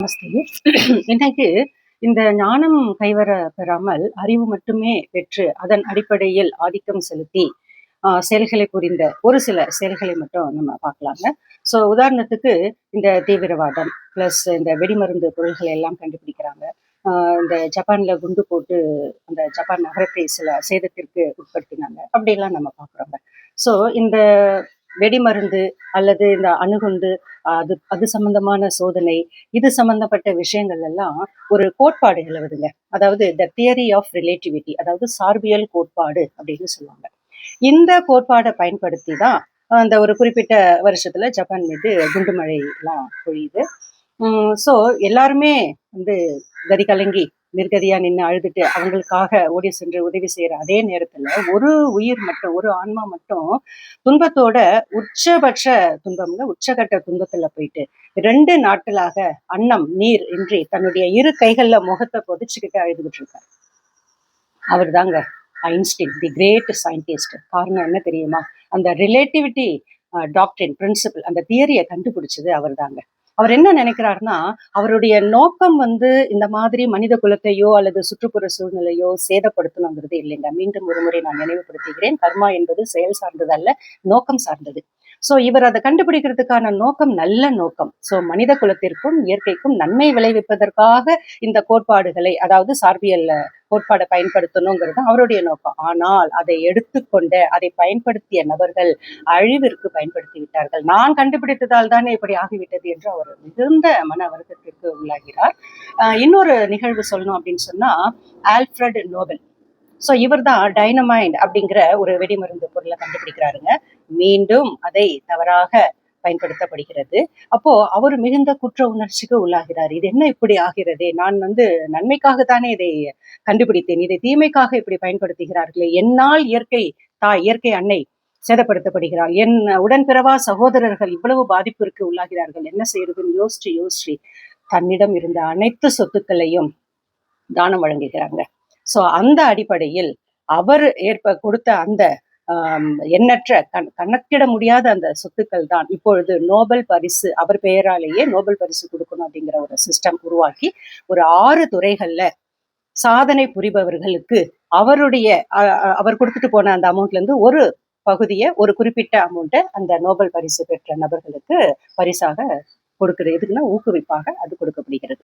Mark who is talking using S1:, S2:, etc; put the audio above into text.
S1: நமஸ்தே. இன்னைக்கு இந்த ஞானம் கைவர பெறாமல் அறிவு மட்டுமே பெற்று அதன் அடிப்படையில் ஆதிக்கம் செலுத்தி செயல்களை புரிந்த ஒரு சில செயல்களை மட்டும் நம்ம பார்க்கலாங்க. ஸோ உதாரணத்துக்கு இந்த தீவிரவாதம் பிளஸ் இந்த வெடிமருந்து பொருள்களை எல்லாம் கண்டுபிடிக்கிறாங்க. இந்த ஜப்பான்ல குண்டு போட்டு அந்த ஜப்பான் நகரத்தை சில சேதத்திற்கு உட்படுத்தினாங்க. அப்படியெல்லாம் நம்ம பார்க்குறோங்க. ஸோ இந்த வெடிமருந்து அல்லது இந்த அணுகுண்டு அது அது சம்பந்தமான சோதனை, இது சம்பந்தப்பட்ட விஷயங்கள் எல்லாம் ஒரு கோட்பாடு நிலவுதுங்க. அதாவது த தியரி ஆஃப் ரிலேட்டிவிட்டி, அதாவது சார்பியல் கோட்பாடு அப்படின்னு சொல்லுவாங்க. இந்த கோட்பாடை பயன்படுத்தி தான் அந்த ஒரு குறிப்பிட்ட வருஷத்துல ஜப்பான் மீது குண்டு மழை எல்லாம் பொழியுது. ஸோ எல்லாருமே வந்து கதி கலங்கி நிர்கதியா நின்று அழுதுட்டு அவங்களுக்காக ஓடி சென்று உதவி செய்யற அதே நேரத்துல ஒரு உயிர் மட்டும், ஒரு ஆன்மா மட்டும் துன்பத்தோட உச்சபட்ச துன்பம்ங்க, உச்சகட்ட துன்பத்துல போயிட்டு 2 நாட்களாக அன்னம் நீர் இன்றி தன்னுடைய இரு கைகள்ல முகத்தை புதைச்சுக்கிட்டு அழுதுகிட்டு இருக்காரு. அவர் தாங்க ஐன்ஸ்டீன், தி கிரேட் சயின்டிஸ்ட். காரணம் என்ன தெரியுமா? அந்த ரிலேட்டிவிட்டி டாக்டரின் பிரின்சிபல், அந்த தியரியை கண்டுபிடிச்சது அவர் தாங்க. அவர் என்ன நினைக்கிறாருன்னா, அவருடைய நோக்கம் இந்த மாதிரி மனித குலத்தையோ அல்லது சுற்றுப்புற சூழ்நிலையோ சேதப்படுத்தணுங்கிறது இல்லைங்க. மீண்டும் ஒரு முறை நான் நினைவுபடுத்துகிறேன், கர்மா என்பது செயல் சார்ந்தது அல்ல, நோக்கம் சார்ந்தது. சோ இவர் அதை கண்டுபிடிக்கிறதுக்கான நோக்கம் நல்ல நோக்கம். சோ மனித குலத்திற்கும் இயற்கைக்கும் நன்மை விளைவிப்பதற்காக இந்த கோட்பாடுகளை, அதாவது சார்பியல் கோட்பாடை பயன்படுத்தணுங்கிறது அவருடைய நோக்கம். ஆனால் அதை எடுத்துக்கொண்ட, அதை பயன்படுத்திய நபர்கள் அழிவிற்கு பயன்படுத்தி விட்டார்கள். நான் கண்டுபிடித்ததால் தானே இப்படி ஆகிவிட்டது என்று அவர் மிகுந்த மன வருத்தத்திற்கு உள்ளாகிறார். இன்னொரு நிகழ்வு சொல்லணும் அப்படின்னு சொன்னா, ஆல்ஃபிரட் நோபல். ஸோ இவர் தான் டைனமைட் அப்படிங்கிற ஒரு வெடிமருந்து பொருளை கண்டுபிடிக்கிறாருங்க. மீண்டும் அதை தவறாக பயன்படுத்தப்படுகிறது. அப்போ அவர் மிகுந்த குற்ற உணர்ச்சிக்கு உள்ளாகிறார். இது என்ன இப்படி ஆகிறது? நான் நன்மைக்காகத்தானே இதை கண்டுபிடித்தேன், இதை தீமைக்காக இப்படி பயன்படுத்துகிறார்களே, என்னால் இயற்கை தாய், இயற்கை அன்னை சேதப்படுத்தப்படுகிறாள், என் உடன்பிறவா சகோதரர்கள் இவ்வளவு பாதிப்பிற்கு உள்ளாகிறார்கள், என்ன செய்யறதுன்னு யோசிச்சு யோசிச்சு தன்னிடம் இருந்த அனைத்து சொத்துக்களையும் தானம் வழங்குகிறாங்க. சோ அந்த அடிப்படையில் அவர் கொடுத்த அந்த எண்ணற்ற கணக்கிட முடியாத அந்த சொத்துக்கள் தான் இப்பொழுது நோபல் பரிசு, அவர் பெயராலேயே நோபல் பரிசு கொடுக்கணும் அப்படிங்கிற ஒரு சிஸ்டம் உருவாக்கி ஒரு 6 துறைகள்ல சாதனை புரிபவர்களுக்கு அவர் கொடுத்துட்டு போன அந்த அமௌண்ட்ல இருந்து ஒரு பகுதியை, ஒரு குறிப்பிட்ட அமௌண்ட்டை அந்த நோபல் பரிசு பெற்ற நபர்களுக்கு பரிசாக கொடுக்கிறது. எதுக்குன்னா ஊக்குவிப்பாக அது கொடுக்கப்படுகிறது.